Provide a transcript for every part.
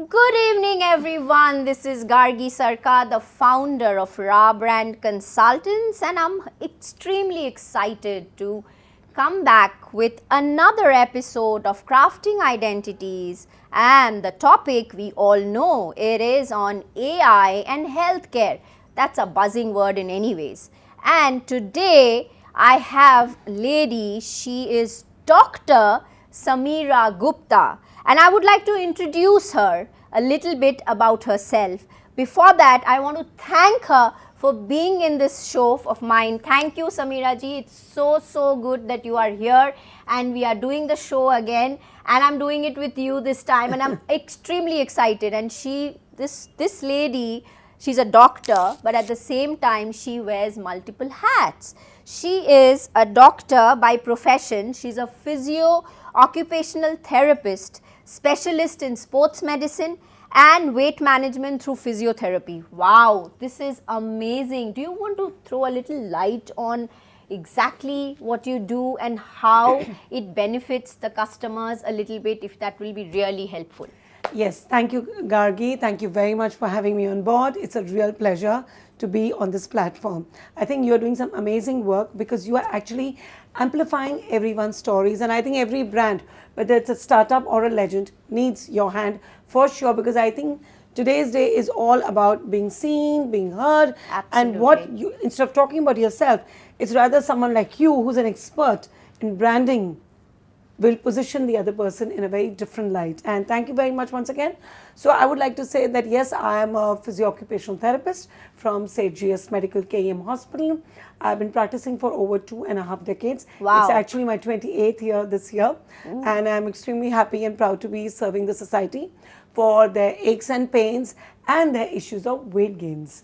Good evening, everyone. This is Gargi Sarkar, the founder of Ra Brand Consultants, and I'm extremely excited to come back with another episode of Crafting Identities. And the topic we all know, it is on AI and healthcare. That's a buzzing word in any ways. And today I have a lady, she is Dr. Sameera Gupta. And I would like to introduce her a little bit about herself. Before that, I want to thank her for being in this show of mine. Thank you, Sameera ji. It's so good that you are here and we are doing the show again. And I'm doing it with you this time and I'm extremely excited. And this lady, she's a doctor, but at the same time, she wears multiple hats. She is a doctor by profession. She's a occupational therapist, specialist in sports medicine and weight management through physiotherapy. Wow, this is amazing. Do you want to throw a little light on exactly what you do and how it benefits the customers a little bit, if that will be really helpful? Yes, thank you, Gargi. Thank you very much for having me on board. It's a real pleasure to be on this platform. I think you're doing some amazing work because you are actually amplifying everyone's stories, and I think every brand, whether it's a startup or a legend, needs your hand for sure, because I think today's day is all about being seen, being heard. Absolutely. And what you, instead of talking about yourself, it's rather someone like you who's an expert in branding will position the other person in a very different light. And thank you very much once again. So I would like to say that yes, I am a physio-occupational therapist from St. GS Medical KEM Hospital. I've been practicing for over 2.5 decades. Wow. It's actually my 28th year this year. Ooh. And I'm extremely happy and proud to be serving the society for their aches and pains and their issues of weight gains.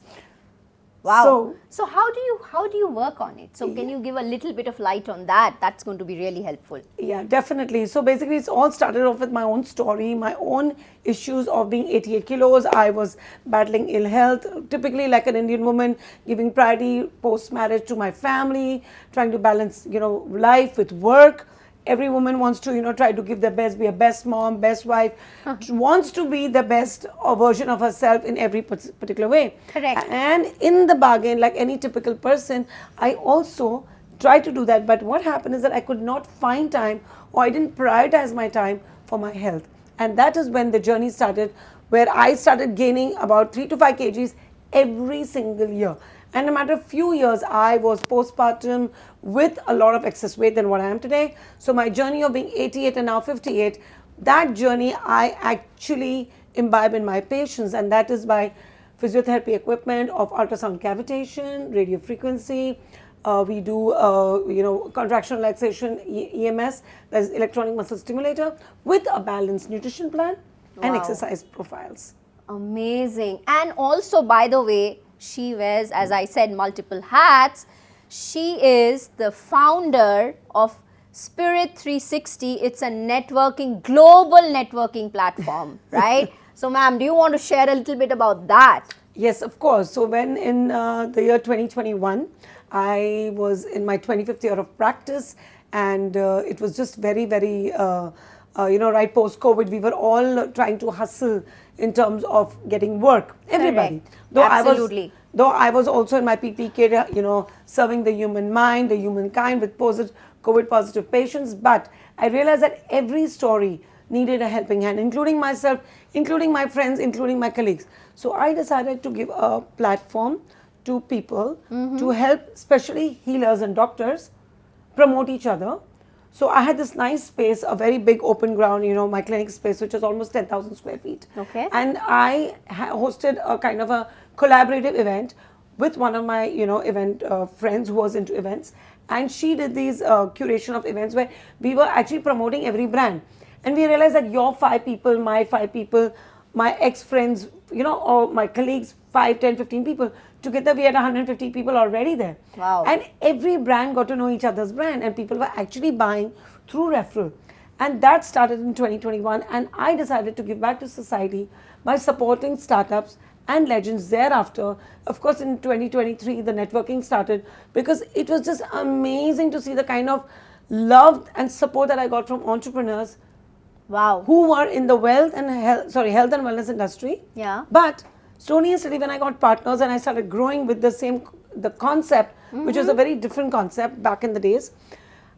Wow. So how do you work on it? So can you give a little bit of light on that? That's going to be really helpful. Yeah, definitely. So basically it's all started off with my own story, my own issues of being 88 kilos. I was battling ill health, typically like an Indian woman, giving priority post-marriage to my family, trying to balance, life with work. Every woman wants to, try to give their best, be a best mom, best wife, wants to be the best version of herself in every particular way. Correct. And in the bargain, like any typical person, I also try to do that. But what happened is that I could not find time, or I didn't prioritize my time for my health. And that is when the journey started, where I started gaining about 3 to 5 kgs every single year. And no matter a few years, I was postpartum with a lot of excess weight than what I am today. So my journey of being 88 and now 58, that journey I actually imbibe in my patients, and that is by physiotherapy equipment of ultrasound cavitation, radio frequency. We do, contraction relaxation, EMS, that is electronic muscle stimulator, with a balanced nutrition plan and exercise profiles. Amazing. And also, by the way, she wears, as I said, multiple hats. She is the founder of Spirit 360. It's a global networking platform, right? So, ma'am, do you want to share a little bit about that? Yes, of course. So, when in the year 2021, I was in my 25th year of practice, and it was just very, very, right post-COVID, we were all trying to hustle in terms of getting work. Everybody. Absolutely. Though I was also in my PPK, serving the human mind, the humankind with COVID positive patients. But I realized that every story needed a helping hand, including myself, including my friends, including my colleagues. So I decided to give a platform to people to help, especially healers and doctors, promote each other. So I had this nice space, a very big open ground, my clinic space, which is almost 10,000 square feet. Okay. And I hosted a kind of a collaborative event with one of my, event friends who was into events. And she did these curation of events where we were actually promoting every brand. And we realized that your 5 people, my 5 people, my ex-friends, or my colleagues, 5, 10, 15 people, together we had 150 people already there. Wow. And every brand got to know each other's brand, and people were actually buying through referral. And that started in 2021, and I decided to give back to society by supporting startups and legends thereafter. Of course, in 2023, the networking started because it was just amazing to see the kind of love and support that I got from entrepreneurs Wow. who were in the health and wellness industry. Yeah. But slowly and steadily, when I got partners and I started growing with the concept, which was a very different concept back in the days,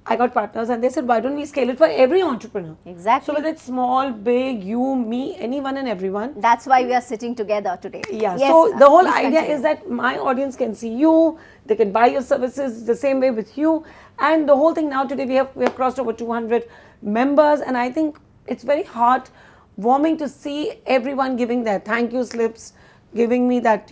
I got partners and they said, why don't we scale it for every entrepreneur? Exactly. So whether it's small, big, you, me, anyone and everyone. That's why we are sitting together today. Yeah. Yes, So the whole please idea continue. is that my audience can see you, they can buy your services the same way with you. And the whole thing now today, we have crossed over 200 members, and I think it's very heartwarming to see everyone giving their thank you slips, giving me that,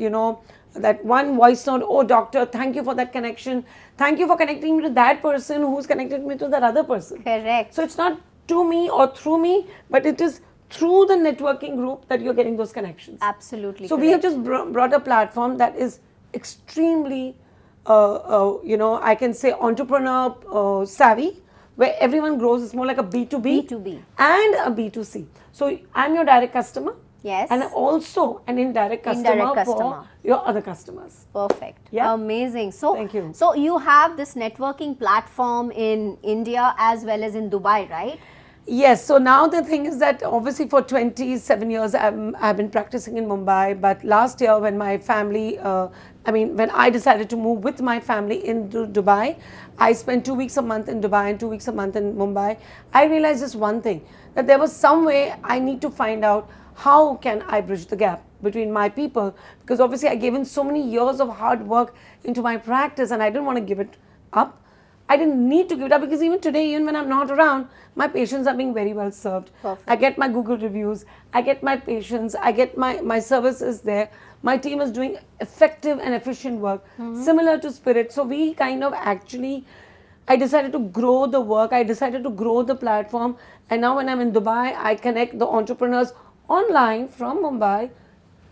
that one voice note, oh doctor, thank you for that connection. Thank you for connecting me to that person who's connected me to that other person. Correct. So it's not to me or through me, but it is through the networking group that you're getting those connections. Absolutely. So correct. we have just brought a platform that is extremely, I can say entrepreneur savvy, where everyone grows. It's more like a B2B, B2B. and a B2C. So I'm your direct customer. Yes. And also an indirect customer for your other customers. Perfect. Yeah. Amazing. So, Thank you. So you have this networking platform in India as well as in Dubai, right? Yes. So now the thing is that obviously for 27 years I've been practicing in Mumbai. But last year when my family, when I decided to move with my family into Dubai, I spent 2 weeks a month in Dubai and 2 weeks a month in Mumbai. I realized just one thing, that there was some way I need to find out how can I bridge the gap between my people, because obviously I gave in so many years of hard work into my practice and I didn't want to give it up. I didn't need to give it up because even today, even when I'm not around, my patients are being very well served. Perfect. I get my Google reviews, I get my patients, I get my services there. My team is doing effective and efficient work, similar to Spirit. So we kind of I decided to grow the work, I decided to grow the platform, and now when I'm in Dubai, I connect the entrepreneurs online from Mumbai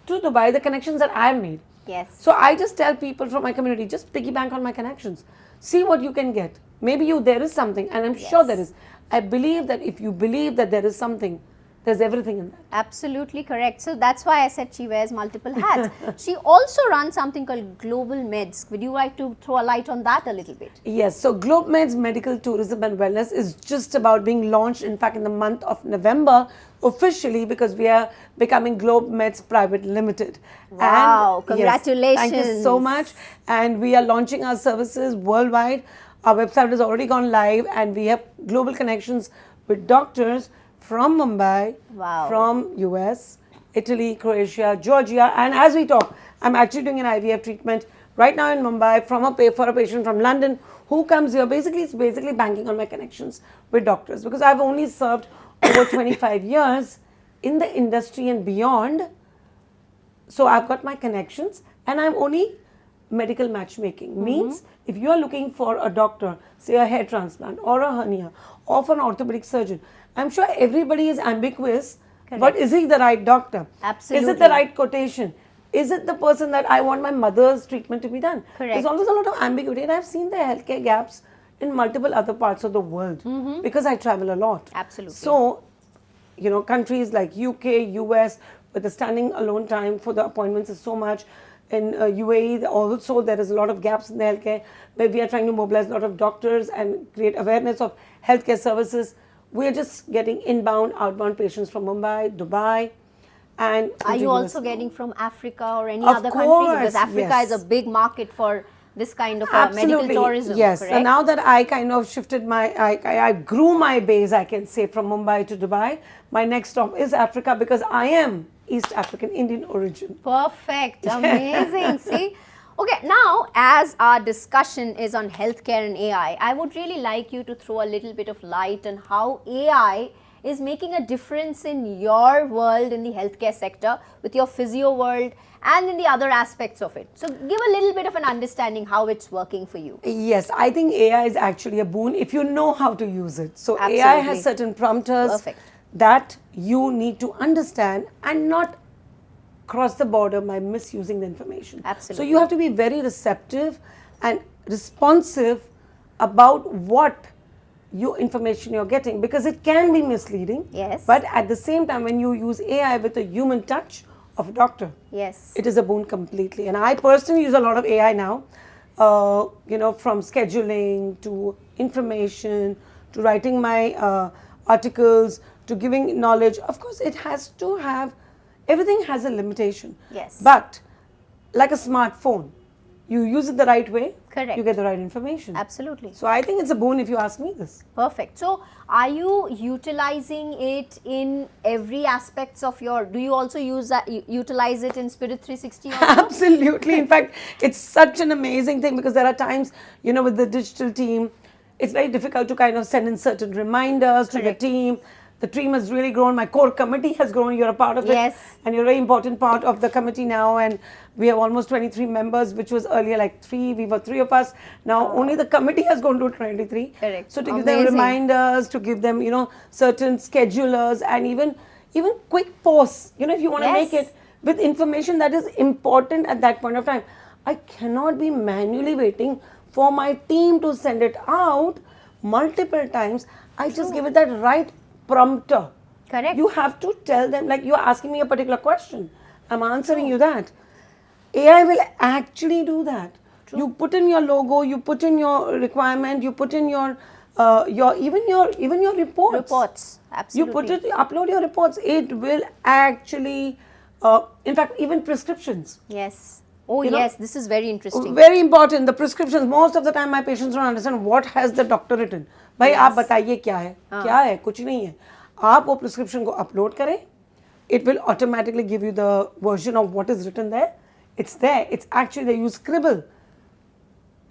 to Dubai, the connections that I've made. Yes. So I just tell people from my community, just piggyback on my connections. See what you can get. Maybe there is something, and I'm sure there is. I believe that if you believe that there is something, there's everything in that. Absolutely correct. So that's why I said she wears multiple hats. She also runs something called Global Meds. Would you like to throw a light on that a little bit? Yes, so Globe Meds Medical Tourism and Wellness is just about being launched, in fact, in the month of November, officially, because we are becoming Globe Meds Private Limited. Wow, and congratulations. Yes, thank you so much. And we are launching our services worldwide. Our website has already gone live, and we have global connections with doctors from Mumbai, wow, from US, Italy, Croatia, Georgia, and as we talk, I'm actually doing an IVF treatment right now in Mumbai for a patient from London who comes here. Basically, it's basically banking on my connections with doctors, because I've only served over 25 years in the industry and beyond. So I've got my connections, and I'm only medical matchmaking. Means if you are looking for a doctor, say a hair transplant or a hernia, or for an orthopedic surgeon, I'm sure everybody is ambiguous. Correct. But is he the right doctor? Absolutely. Is it the right quotation? Is it the person that I want my mother's treatment to be done? Correct. There's always a lot of ambiguity, and I've seen the healthcare gaps in multiple other parts of the world because I travel a lot. Absolutely. So, countries like UK, US, where the standing alone time for the appointments is so much. In UAE, also there is a lot of gaps in the healthcare, where we are trying to mobilize a lot of doctors and create awareness of healthcare services. We are just getting inbound, outbound patients from Mumbai, Dubai, and are you US also now. getting from Africa or any Of other course, countries? Because Africa yes. is a big market for this kind of Absolutely. medical tourism. Yes, correct? and now that I kind of shifted I grew my base, I can say, from Mumbai to Dubai. My next stop is Africa, because I am East African Indian origin. Perfect. Amazing. See? Okay, now as our discussion is on healthcare and AI, I would really like you to throw a little bit of light on how AI is making a difference in your world in the healthcare sector, with your physio world and in the other aspects of it. So give a little bit of an understanding how it's working for you. Yes, I think AI is actually a boon if you know how to use it. So AI Absolutely. has certain prompters Perfect. that you need to understand and not cross the border by misusing the information. Absolutely. So you have to be very receptive and responsive about what information you're getting, because it can be misleading. Yes. But at the same time, when you use AI with a human touch of a doctor, Yes. it is a boon completely. And I personally use a lot of AI now, from scheduling to information to writing my articles to giving knowledge. Of course, it has to have, everything has a limitation. Yes. But like a smartphone, you use it the right way, Correct. you get the right information. Absolutely. So I think it's a boon if you ask me this. Perfect. So, are you utilizing it in every aspects of your, do you also utilize it in Spirit 360 also? Absolutely. In fact, it's such an amazing thing because there are times, you know, with the digital team, it's very difficult to kind of send in certain reminders to the team. The team has really grown. My core committee has grown. You're a part of it. Yes. And you're a very important part of the committee now. And we have almost 23 members, which was earlier like 3. We were 3 of us. Now only the committee has gone to 23. Correct. So to give them reminders, to give them, you know, certain schedulers and even quick posts. You know, if you want to make it with information that is important at that point of time. I cannot be manually waiting for my team to send it out multiple times. I just give it that right prompter. Correct. You have to tell them, like you're asking me a particular question. I'm answering you that. AI will actually do that. You put in your logo, you put in your requirement, you put in your even your reports. Reports, absolutely. You upload your reports. It will actually, in fact, even prescriptions. Yes. Oh, yes, this is very interesting. Very important. The prescriptions, most of the time my patients don't understand what has the doctor written. भाई आप बताइए क्या है? क्या है? कुछ नहीं है. आप वो prescription को upload करें. It will automatically give you the version of what is written there. It's there. It's actually there. You scribble.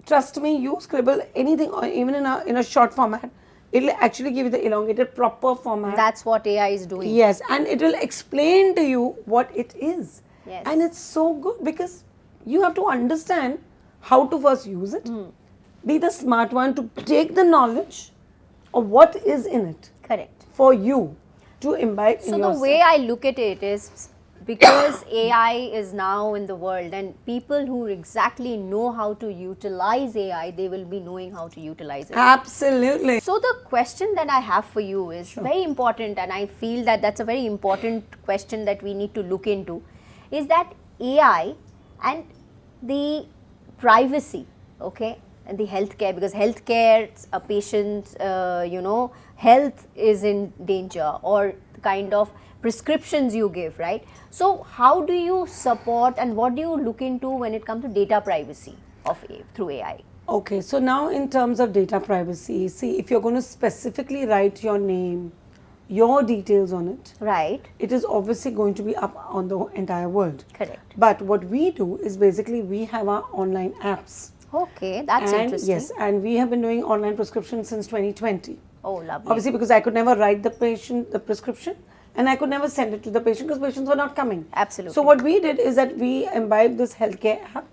Trust me, you scribble anything, or even in a short format. It will actually give you the elongated proper format. That's what AI is doing. Yes, and it will explain to you what it is. Yes. And it's so good because you have to understand how to first use it. Be the smart one to take the knowledge of what is in it. Correct. For you to imbibe in yourself. So the way I look at it is, because AI is now in the world and people who exactly know how to utilize AI, they will be knowing how to utilize it. Absolutely. So the question that I have for you is very important, and I feel that that's a very important question that we need to look into, is that AI and the privacy, okay, and the healthcare, because healthcare, a patient's, health is in danger, or the kind of prescriptions you give, right? So how do you support and what do you look into when it comes to data privacy through AI? Okay, so now in terms of data privacy, see, if you're going to specifically write your name, your details on it, right, it is obviously going to be up on the entire world. Correct. But what we do is basically we have our online apps. Okay, that's interesting. Yes, and we have been doing online prescription since 2020. Oh, lovely. Obviously, because I could never write the patient the prescription, and I could never send it to the patient because patients were not coming. Absolutely. So what we did is that we imbibed this healthcare app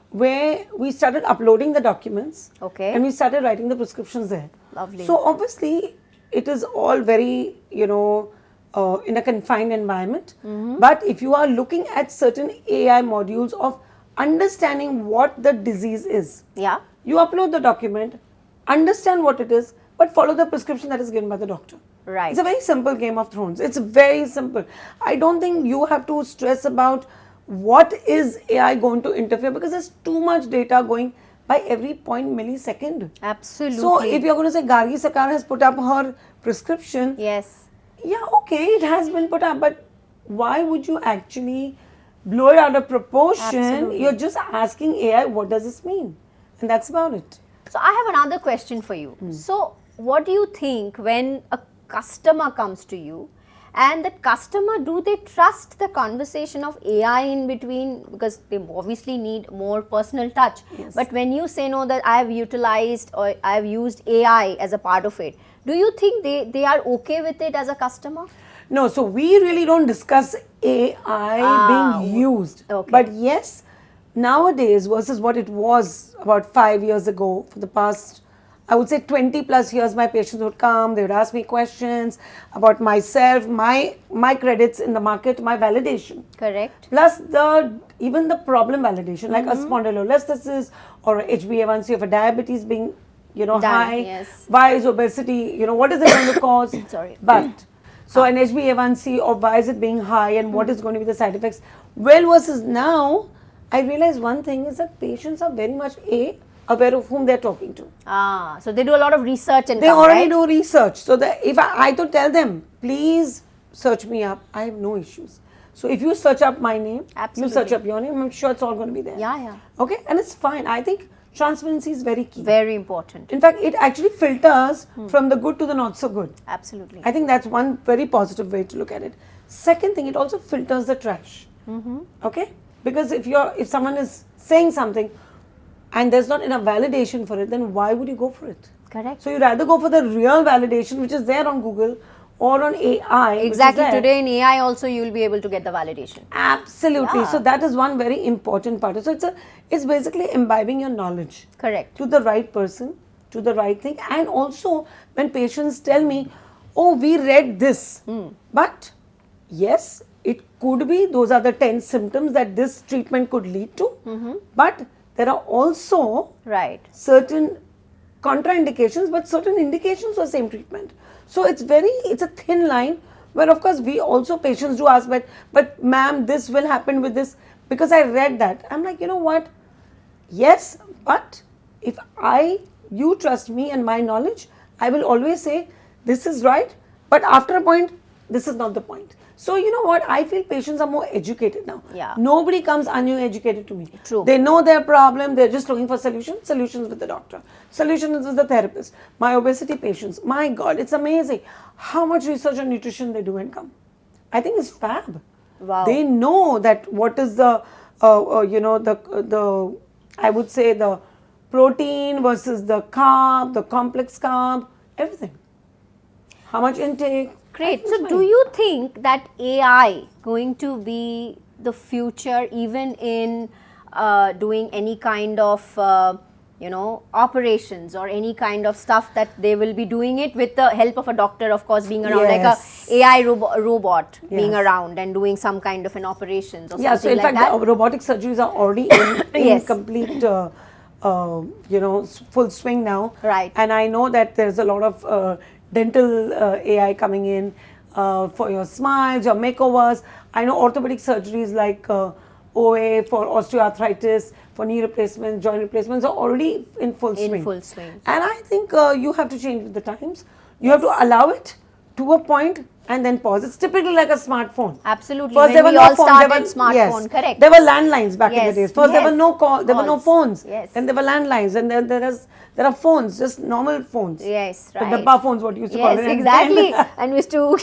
where we started uploading the documents. Okay. And we started writing the prescriptions there. Lovely. So obviously, it is all very, in a confined environment. But if you are looking at certain AI modules of understanding what the disease is, yeah, you upload the document, understand what it is, but follow the prescription that is given by the doctor. right. It's a very simple Game of Thrones. It's very simple. I don't think you have to stress about what is AI going to interfere, because there's too much data going by every point millisecond. Absolutely. So if you're going to say Gargi Sarkar has put up her prescription, yes, yeah, okay, it has been put up, but why would you actually blow it out of proportion? Absolutely. You're just asking AI, what does this mean? And that's about it. so I have another question for you. So what do you think when a customer comes to you, and that customer, do they trust the conversation of AI in between, because they obviously need more personal touch? Yes. But when you say no, that I have utilized or I have used AI as a part of it, do you think they are okay with it as a customer? No, so we really don't discuss AI being used. okay. But yes, nowadays versus what it was about 5 years ago, for the past, I would say 20 plus years, my patients would come, they would ask me questions about myself, my credits in the market, my validation. Correct. Plus even the problem validation, like a spondylolisthesis or a HbA1c of a diabetes being, high. Yes. Why is obesity, what is it going to cause? Sorry. But, so an HbA1c, or why is it being high, and what is going to be the side effects? Well, versus now, I realize one thing is that patients are very much aware of whom they're talking to. So they do a lot of research and They already do research. So that if I to tell them, please search me up, I have no issues. So if you search up my name, you search up your name, I'm sure it's all going to be there. Yeah. Okay, and it's fine. I think transparency is very key. Very important. In fact, it actually filters from the good to the not so good. Absolutely. I think that's one very positive way to look at it. Second thing, it also filters the trash. Okay, because if someone is saying something and there's not enough validation for it, then why would you go for it? Correct. So you rather go for the real validation, which is there on Google or on AI. Exactly. Today in AI also you will be able to get the validation. Absolutely. Yeah. So that is one very important part. So it's basically imbibing your knowledge. Correct. To the right person, to the right thing. And also when patients tell me, oh, we read this, but yes, it could be those are the 10 symptoms that this treatment could lead to. But there are also certain contraindications, but certain indications for same treatment. So it's a thin line where of course we also, patients do ask, but ma'am, this will happen with this because I read that. I'm like, you know what? Yes, but if you trust me and my knowledge, I will always say this is right, but after a point, this is not the point. So you know what? I feel patients are more educated now. Yeah. Nobody comes uneducated to me. True. They know their problem. They're just looking for solutions with the doctor. Solutions with the therapist. My obesity patients, my God, it's amazing how much research on nutrition they do and come. I think it's fab. Wow. They know that what is the, I would say the protein versus the carb, the complex carb, everything. How much intake. Great. So do you think that AI going to be the future even in doing any kind of operations or any kind of stuff that they will be doing it with the help of a doctor, of course, being around, like a AI robot being around and doing some kind of an operations or something like that? So in fact, the robotic surgeries are already in complete full swing now. Right. And I know that there's a lot of dental AI coming in for your smiles, your makeovers. I know orthopedic surgeries like OA for osteoarthritis, for knee replacements, joint replacements are already in full swing. And I think you have to change with the times. You have to allow it to a point and then pause. It's typically like a smartphone. Absolutely. First, when we all started smartphone, correct. There were landlines back in the days. First, there were no phones. Yes. Then there were landlines, and then there are phones, just normal phones. Yes, right. The dabba phones, what you used to call it. Yes, exactly. And we used to,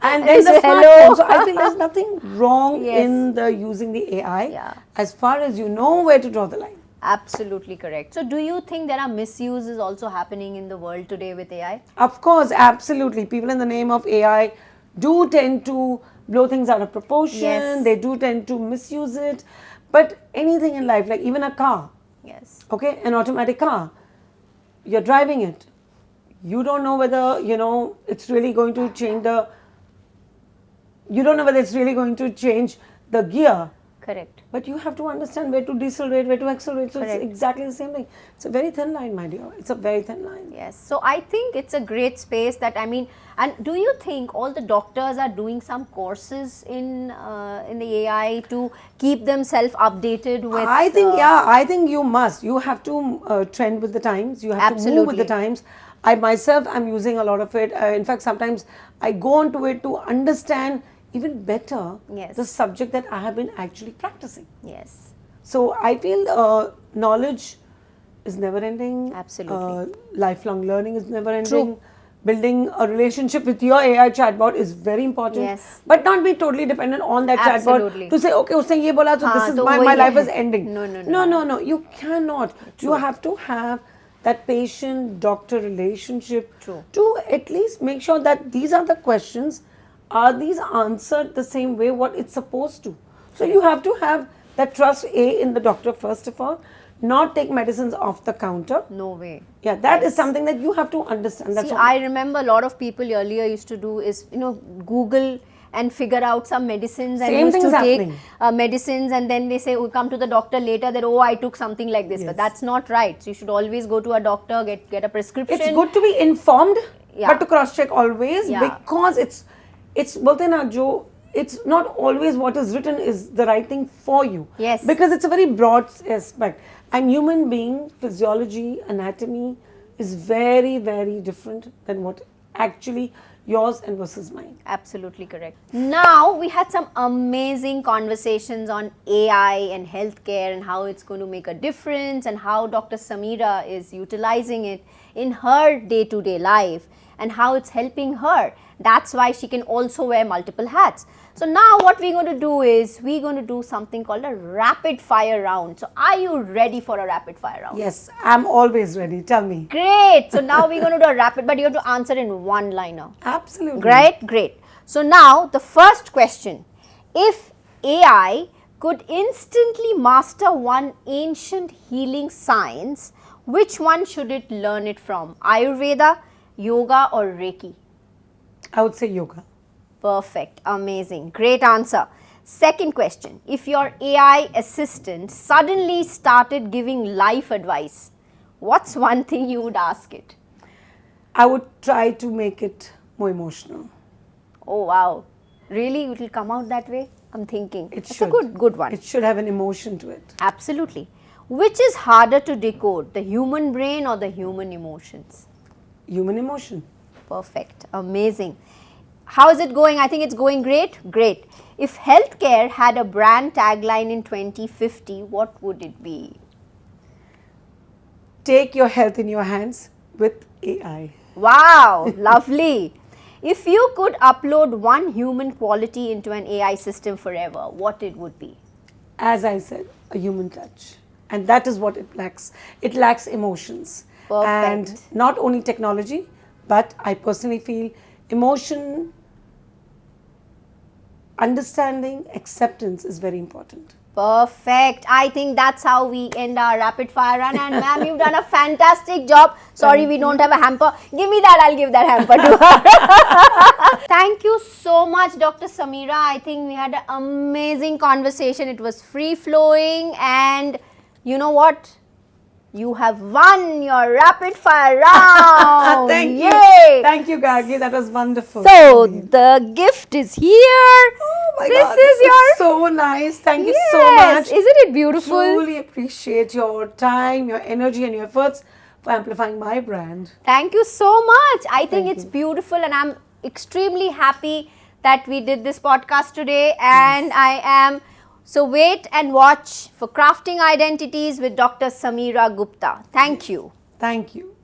and then the smartphone. So I feel there's nothing wrong in using the AI as far as you know where to draw the line. Absolutely correct. So do you think there are misuses also happening in the world today with AI? Of course, absolutely. People in the name of AI do tend to blow things out of proportion. Yes. They do tend to misuse it. But anything in life, like even a car. Yes. Okay, an automatic car. You're driving it. You don't know whether, it's really going to change the gear. Correct. But you have to understand where to decelerate, where to accelerate. So it's exactly the same thing. It's a very thin line, my dear. It's a very thin line. Yes. So I think it's a great space and do you think all the doctors are doing some courses in the AI to keep themselves updated with? I think you must. You have to trend with the times. You have to move with the times. I myself am using a lot of it. In fact, sometimes I go onto it to understand even better the subject that I have been actually practicing. Yes. So I feel knowledge is never ending. Absolutely. Lifelong learning is never ending. True. Building a relationship with your AI chatbot is very important. Yes. But not be totally dependent on that chatbot to say, okay, usne ye bola, so this is my life is ending. No. You cannot. True. You have to have that patient-doctor relationship True. to at least make sure that these are the questions. Are these answered the same way what it's supposed to? So you have to have that trust in the doctor first of all, not take medicines off the counter. No way. Yeah, that is something that you have to understand. That's I remember a lot of people earlier used to do is, Google and figure out some medicines and used to take medicines and then they say, come to the doctor later that, I took something like this. But that's not right. So you should always go to a doctor, get a prescription. It's good to be informed, but to cross-check always because it's बोलते ना जो it's not always what is written is the right thing for you. Yes. Because it's a very broad aspect. And human being, physiology, anatomy is very, very different than what actually yours and versus mine. Absolutely correct. Now, we had some amazing conversations on AI and healthcare and how it's going to make a difference and how Dr. Sameera is utilizing it in her day-to-day life and how it's helping her. That's why she can also wear multiple hats. So now what we're going to do is we're going to do something called a rapid fire round. So are you ready for a rapid fire round? Yes, I'm always ready. Tell me. Great. So now we're going to do a rapid, but you have to answer in one liner. Absolutely. Great, great. So now the first question. If AI could instantly master one ancient healing science, which one should it learn it from? Ayurveda, yoga or Reiki? I would say yoga. Perfect. Amazing. Great answer. Second question. If your AI assistant suddenly started giving life advice, what's one thing you would ask it? I would try to make it more emotional. Oh wow. Really? It will come out that way? I'm thinking. It It's should. a good one. It should have an emotion to it. Absolutely. Which is harder to decode, the human brain or the human emotions? Human emotion. Perfect. Amazing. How is it going? I think it's going great. Great. If healthcare had a brand tagline in 2050, what would it be? Take your health in your hands with AI. Wow, lovely. If you could upload one human quality into an AI system forever, what it would be? As I said, a human touch. And that is what it lacks. It lacks emotions. Perfect. And not only technology, but I personally feel emotion, understanding, acceptance is very important. Perfect. I think that's how we end our rapid fire run. And ma'am, you've done a fantastic job. Sorry, we don't have a hamper. Give me that, I'll give that hamper to her. Thank you so much, Dr. Sameera. I think we had an amazing conversation. It was free flowing. And you know what? You have won your rapid fire round. Thank you. Yay. Thank you, Gargi. That was wonderful. So, the gift is here. Oh my This God, is your... so nice. Thank you so Yes. much. Isn't it beautiful? Truly appreciate your time, your energy, and your efforts for amplifying my brand. Thank you so much. I think Thank it's you. beautiful and I'm extremely happy that we did this podcast today. And I am... So wait and watch for Crafting Identities with Dr. Sameera Gupta. Thank you. Thank you.